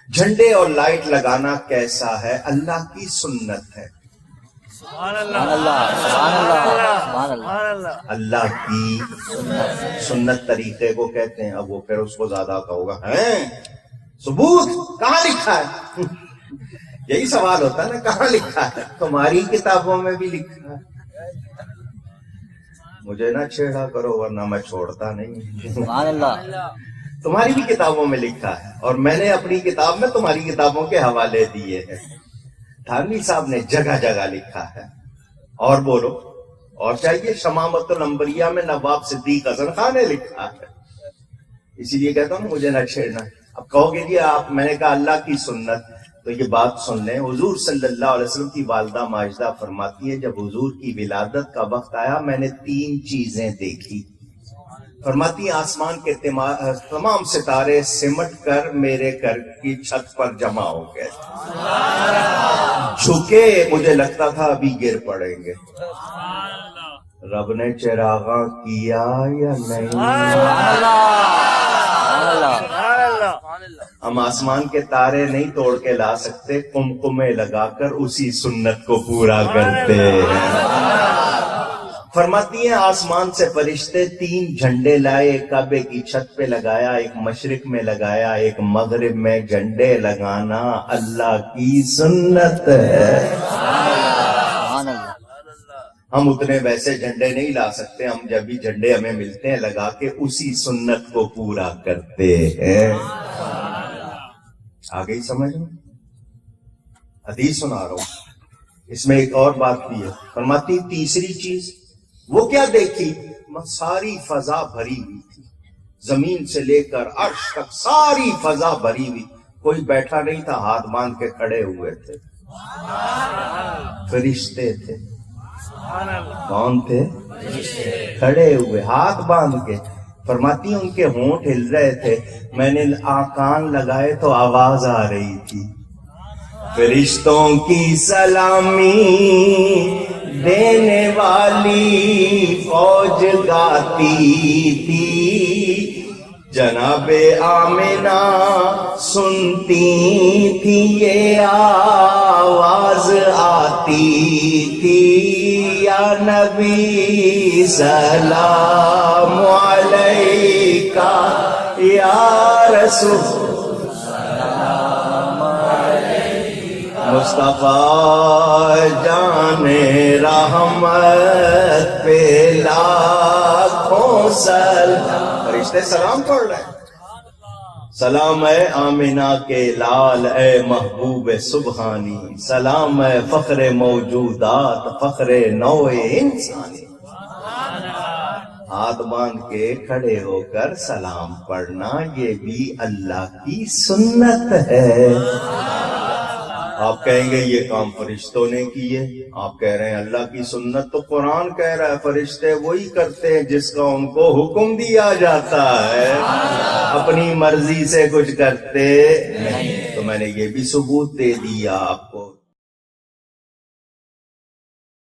جھنڈے اور لائٹ لگانا کیسا ہے؟ اللہ کی سنت ہے. اللہ کی سنت طریقے کو کہتے ہیں. اب وہ پھر اس کو زیادہ کہوگا ہیں ثبوت کہاں لکھا ہے؟ یہی سوال ہوتا ہے نا، کہاں لکھا ہے؟ تمہاری کتابوں میں بھی لکھا ہے. مجھے نہ چھیڑا کرو ورنہ میں چھوڑتا نہیں. تمہاری بھی کتابوں میں لکھا ہے اور میں نے اپنی کتاب میں تمہاری کتابوں کے حوالے دیے ہیں. تھانوی صاحب نے جگہ جگہ لکھا ہے. اور بولو اور چاہیے. شمامت الانبریاء میں نواب صدیق حسن خان نے لکھا ہے. اسی لیے کہتا ہوں مجھے نہ چھیڑنا. اب کہو گے جی آپ، میں نے کہا اللہ کی سنت، تو یہ بات سن لیں. حضور صلی اللہ علیہ وسلم کی والدہ ماجدہ فرماتی ہے جب حضور کی ولادت کا وقت آیا میں نے 3 چیزیں دیکھی. فرماتی ہیں آسمان کے تمام ستارے سمٹ کر میرے گھر کی چھت پر جمع ہو گئے. جھکے، مجھے لگتا تھا ابھی گر پڑیں گے. رب نے چراغاں کیا یا نہیں؟ ہم آسمان کے تارے نہیں توڑ کے لا سکتے، کمکمے لگا کر اسی سنت کو پورا کرتے ہیں. فرماتی ہیں آسمان سے فرشتے 3 جھنڈے لائے. ایک کعبے کی چھت پہ لگایا، ایک مشرق میں لگایا، ایک مغرب میں. جھنڈے لگانا اللہ کی سنت ہے. ہم اتنے ویسے جھنڈے نہیں لا سکتے. ہم جب بھی جھنڈے ہمیں ملتے ہیں لگا کے اسی سنت کو پورا کرتے ہیں. آگے ہی سمجھ میں حدیث سنا رہا ہوں. اس میں ایک اور بات بھی ہے. فرماتی تیسری چیز وہ کیا دیکھی؟ ساری فضا بھری ہوئی تھی، زمین سے لے کر عرش تک ساری فضا بھری ہوئی. کوئی بیٹھا نہیں تھا، ہاتھ باندھ کے کھڑے ہوئے تھے. فرشتے تھے. کون تھے؟ کھڑے ہوئے ہاتھ باندھ کے. فرماتی ان کے ہونٹ ہل رہے تھے. میں نے کان لگائے تو آواز آ رہی تھی. فرشتوں کی سلامی دینے والی فوج گاتی تھی. جناب آمنہ سنتی تھی یہ آواز آتی تھی. یا نبی سلام علیکہ، یا رسول مصطفیٰ جان رحمت پہ لاکھوں سلام. فرشتے سلام پڑھ رہے ہیں. سلام اے آمنہ کے لال، اے محبوب سبحانی. سلام اے فخر موجودات، فخر نوع انسانی. ہاتھ باندھ کے کھڑے ہو کر سلام پڑھنا یہ بھی اللہ کی سنت ہے. آپ کہیں گے یہ کام فرشتوں نے کیے. آپ کہہ رہے ہیں اللہ کی سنت تو قرآن کہہ رہا ہے فرشتے وہی کرتے ہیں جس کا ان کو حکم دیا جاتا ہے، اپنی مرضی سے کچھ کرتے نہیں. تو میں نے یہ بھی ثبوت دے دیا.